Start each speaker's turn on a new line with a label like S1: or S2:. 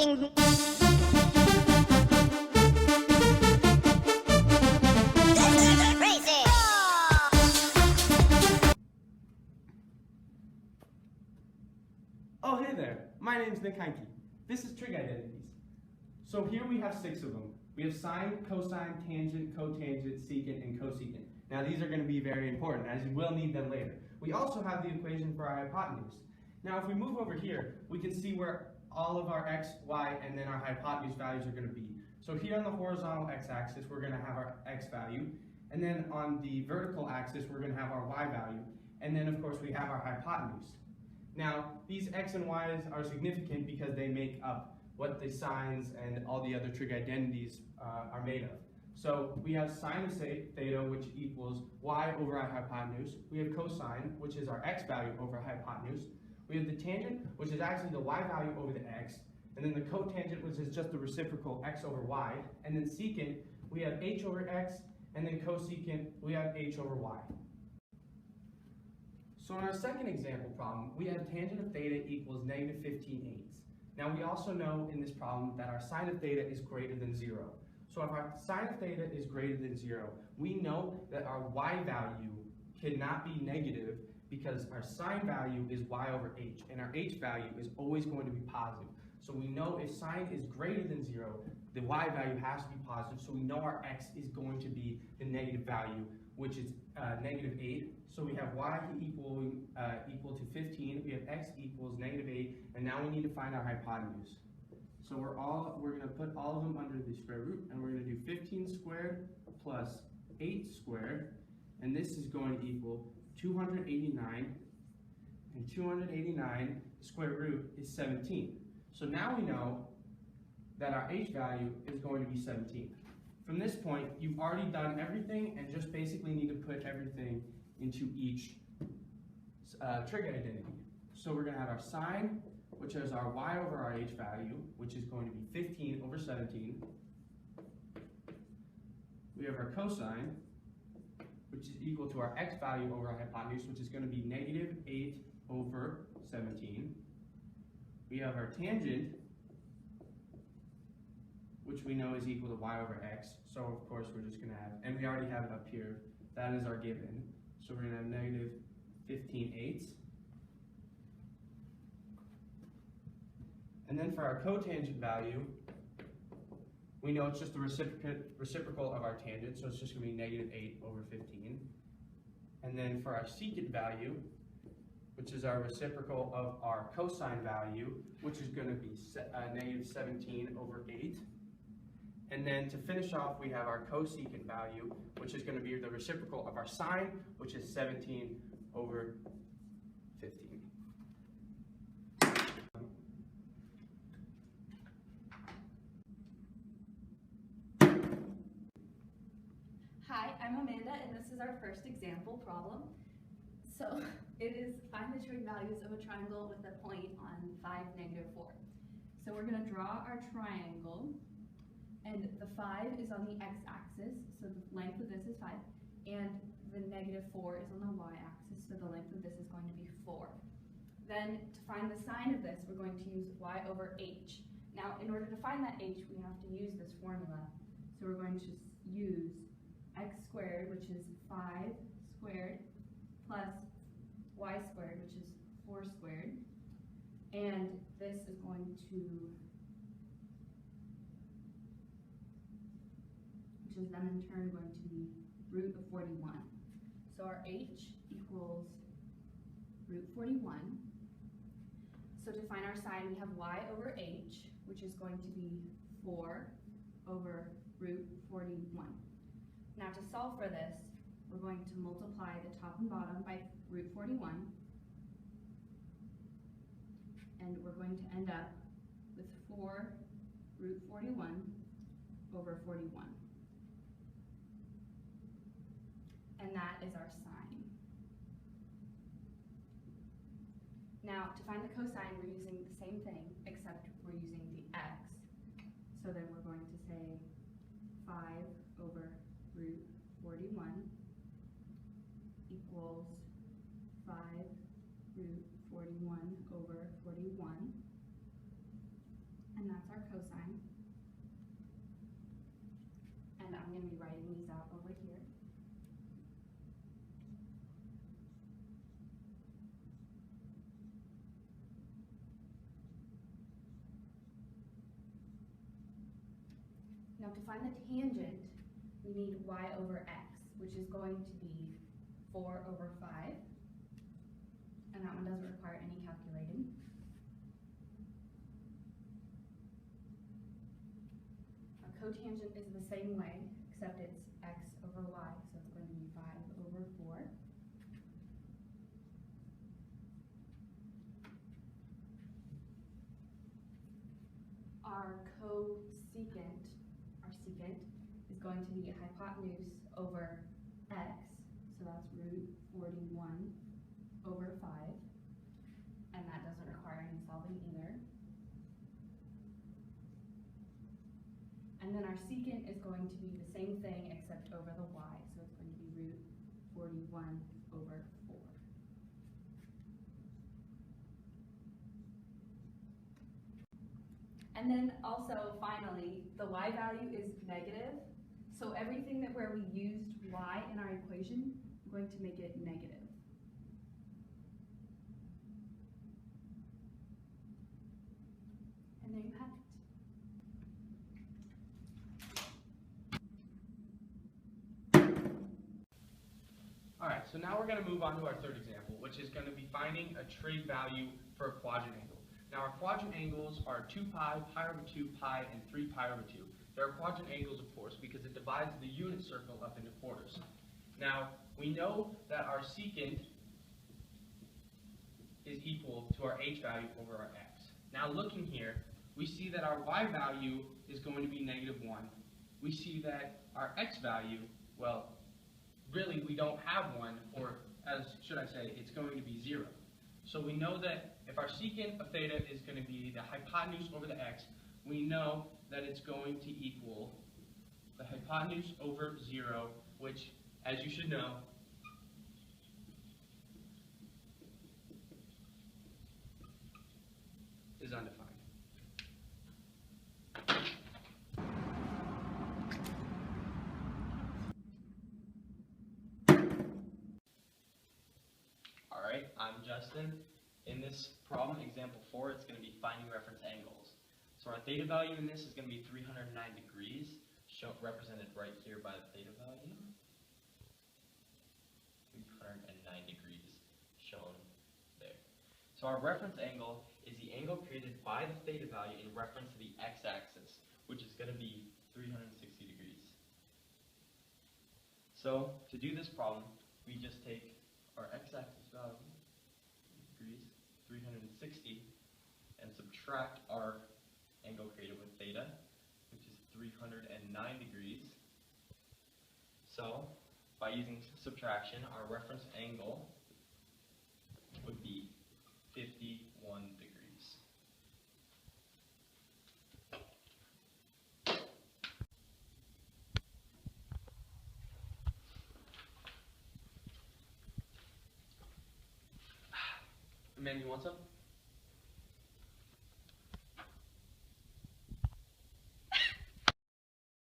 S1: Ding. Racing.
S2: Oh, hey there. My name's Heinke. This is trig identities. So here we have 6 of them. We have sine, cosine, tangent, cotangent, secant, and cosecant. Now these are going to be very important, as you will need them later. We also have the equation for our hypotenuse. Now if we move over here, we can see where all of our x, y, and then our hypotenuse values are going to be. So here on the horizontal x-axis, we're going to have our x value. And then on the vertical axis, we're going to have our y value. And then of course we have our hypotenuse. Now, these x and y's are significant because they make up what the sines and all the other trig identities are made of. So we have sine of theta, which equals y over our hypotenuse. We have cosine, which is our x value over hypotenuse. We have the tangent, which is actually the y value over the x. And then the cotangent, which is just the reciprocal x over y. And then secant, we have h over x. And then cosecant, we have h over y. So in our second example problem, we have tangent of theta equals negative 15/8. Now we also know in this problem that our sine of theta is greater than 0. So if our sine of theta is greater than 0, we know that our y value cannot be negative because our sine value is y over h, and our h value is always going to be positive. So we know if sine is greater than 0, the y value has to be positive, so we know our x is going to be the negative value, which is negative 8. So we have y equal to 15, we have x equals negative 8, and now we need to find our hypotenuse. So we're going to put all of them under the square root, and we're going to do 15 squared plus 8 squared, and this is going to equal 289, and 289 square root is 17. So now we know that our h value is going to be 17. From this point, you've already done everything and just basically need to put everything into each trig identity. So we're going to have our sine, which is our y over our h value, which is going to be 15 over 17. We have our cosine, which is equal to our x value over our hypotenuse, which is going to be negative 8 over 17. We have our tangent, which we know is equal to y over x. So of course we're just going to have, and we already have it up here, that is our given. So we're going to have negative 15/8. And then for our cotangent value, we know it's just the reciprocal of our tangent, so it's just going to be negative 8 over 15. And then for our secant value, which is our reciprocal of our cosine value, which is going to be negative 17 over 8. And then to finish off, we have our cosecant value, which is going to be the reciprocal of our sine, which is 17 over 15.
S3: Hi, I'm Amanda, and this is our first example problem. So it is find the trig values of a triangle with a point on 5, negative 4. So we're going to draw our triangle. And the 5 is on the x-axis, so the length of this is 5, and the negative 4 is on the y-axis, so the length of this is going to be 4. Then to find the sine of this, we're going to use y over h. Now, in order to find that h, we have to use this formula. So we're going to use x squared, which is 5 squared, plus y squared, which is 4 squared, and this is going to is then in turn going to be root of 41. So our h equals root 41. So to find our sine, we have y over h, which is going to be 4 over root 41. Now to solve for this, we're going to multiply the top and bottom by root 41. And we're going to end up with 4 root 41 over 41. And that is our sine. Now, to find the cosine, we're using the same thing, except we're using the x. So then we're going to say 5 over root 41 equals 5 root 41 over 41. And that's our Now to find the tangent, we need y over x, which is going to be 4 over 5. And that one doesn't require any calculating. Our cotangent is the same way, except it's x over y, so it's going to be 5 over 4. Our secant is going to be hypotenuse over x, so that's root 41 over 5, and that doesn't require any solving either. And then our secant is going to be the same thing except over the y, so it's going to be root 41 over 4. And then also, finally, the y value is negative. So everything that where we used y in our equation, I'm going to make it negative. And there you have it.
S2: All right, so now we're going to move on to our third example, which is going to be finding a trig value for a quadrant angle. Now our quadrant angles are 2 pi, pi over 2, pi, and 3 pi over 2. They're quadrant angles, of course, because it divides the unit circle up into quarters. Now, we know that our secant is equal to our h value over our x. Now looking here, we see that our y value is going to be -1. We see that our x value, well, really we don't have one, or as should I say, it's going to be 0. So we know that if our secant of theta is going to be the hypotenuse over the x, we know that it's going to equal the hypotenuse over 0, which, as you should know, is undefined. Alright, I'm Justin. In this problem, example 4, it's going to be finding reference angles. So our theta value in this is going to be 309 degrees, represented right here by the theta value. 309 degrees shown there. So our reference angle is the angle created by the theta value in reference to the x-axis, which is going to be 360 degrees. So to do this problem, we just take our x-axis value, degrees, 360, and subtract our angle created with theta, which is 309 degrees. So, by using subtraction, our reference angle would be 51 degrees. Man, you want some?